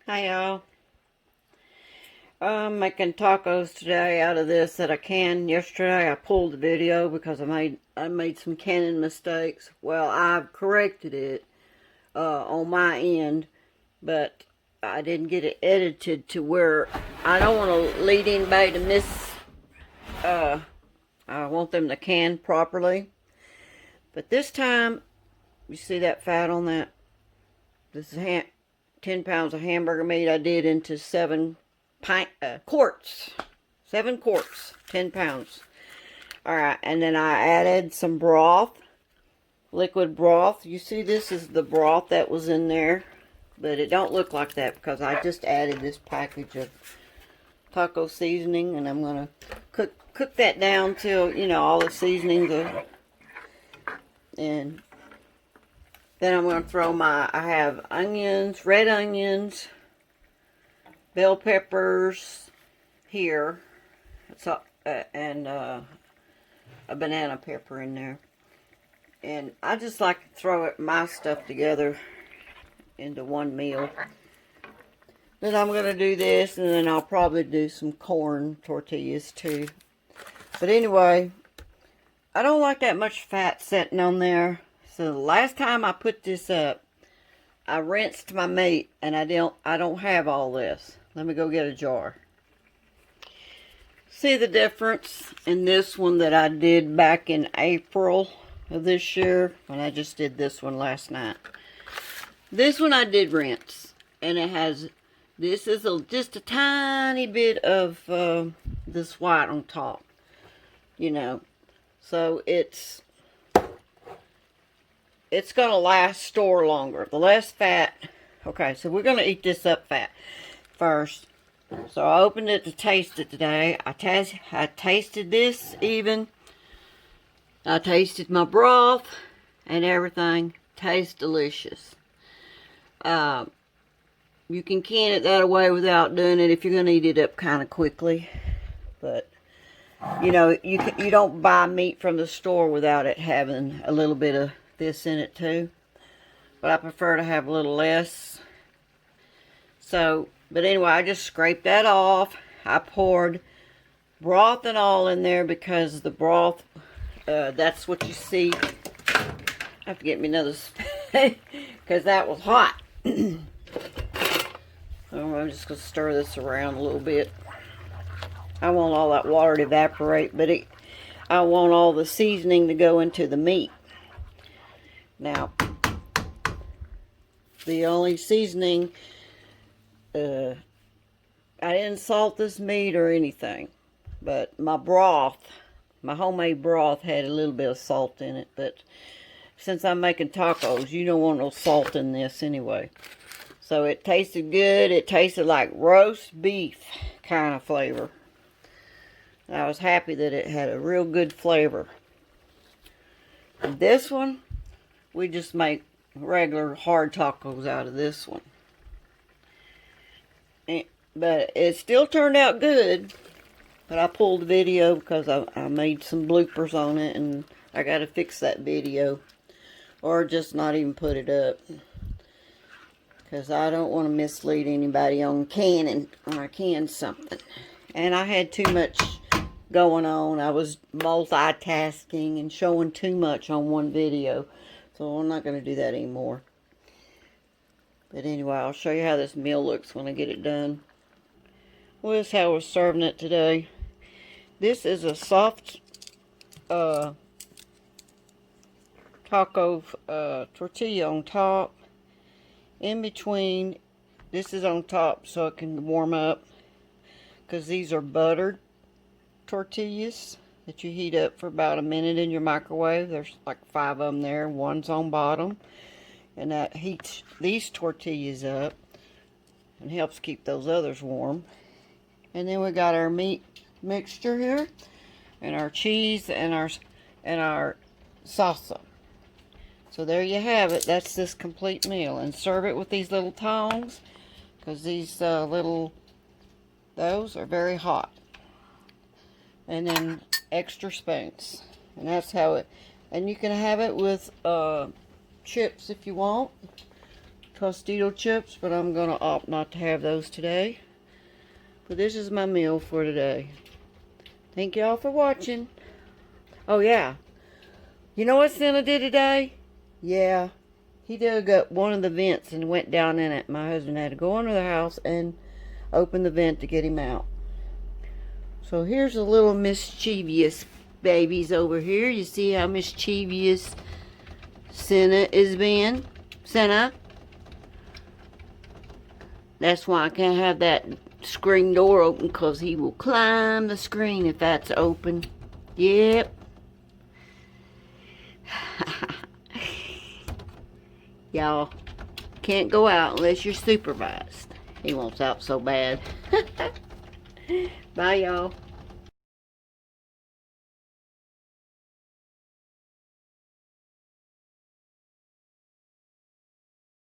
Hi y'all. I'm making tacos today out of this that I canned yesterday. I pulled the video because I made some canning mistakes. Well, I've corrected it on my end, but I didn't get it edited to where I don't want to lead anybody to miss. I want them to can properly. But this time, you see that fat on that? This is 10 pounds of hamburger meat I did into 7 quarts. 7 quarts, 10 pounds. Alright, and then I added some broth, liquid broth. You see this is the broth that was in there, but it don't look like that because I just added this package of taco seasoning, and I'm going to cook that down till, all the seasonings are, and then I'm going to throw I have onions, red onions, bell peppers here, so, and a banana pepper in there. And I just like to throw my stuff together into one meal. Then I'm going to do this, and then I'll probably do some corn tortillas too. But anyway, I don't like that much fat sitting on there. So the last time I put this up, I rinsed my meat, and I don't have all this. Let me go get a jar. See the difference in this one that I did back in April of this year, when I just did this one last night. This one I did rinse, and it has, this is just a tiny bit of this white on top, so it's going to store longer. The less fat. Okay, so we're going to eat this up fat first. So I opened it to taste it today. I tasted this even. I tasted my broth and everything. Tastes delicious. You can can it that way without doing it if you're going to eat it up kind of quickly. But, you don't buy meat from the store without it having a little bit of this in it too, but I prefer to have a little less. So, but anyway, I just scraped that off. I poured broth and all in there because the broth, that's what you see. I have to get me another spoon because that was hot. So I'm just going to stir this around a little bit. I want all that water to evaporate, but I want all the seasoning to go into the meat. Now, the only seasoning, I didn't salt this meat or anything, but my broth, my homemade broth had a little bit of salt in it, but since I'm making tacos, you don't want no salt in this anyway. So it tasted good. It tasted like roast beef kind of flavor. I was happy that it had a real good flavor. And this one, we just make regular hard tacos out of this one. But it still turned out good. But I pulled the video because I made some bloopers on it, and I got to fix that video. Or just not even put it up. Because I don't want to mislead anybody on canning when I can something. And I had too much going on. I was multitasking and showing too much on one video. So I'm not going to do that anymore. But anyway, I'll show you how this meal looks when I get it done. Well, this is how we're serving it today. This is a soft taco tortilla on top. In between, this is on top so it can warm up. Because these are buttered tortillas that you heat up for about a minute in your microwave. There's like 5 of them there. One's on bottom. And that heats these tortillas up and helps keep those others warm. And then we got our meat mixture here, and our cheese, and our salsa. So there you have it. That's this complete meal. And serve it with these little tongs, because these those are very hot. And then extra spoons, and that's how it. And you can have it with chips if you want, Tostito chips, but I'm going to opt not to have those today. But this is my meal for today. Thank y'all for watching. Oh, yeah. You know what Cinna did today? Yeah. He dug up one of the vents and went down in it. My husband had to go into the house and open the vent to get him out. So here's a little mischievous babies over here. You see how mischievous Cinna is being? Cinna? That's why I can't have that screen door open, because he will climb the screen if that's open. Yep. Y'all can't go out unless you're supervised. He wants out so bad. Bye, y'all.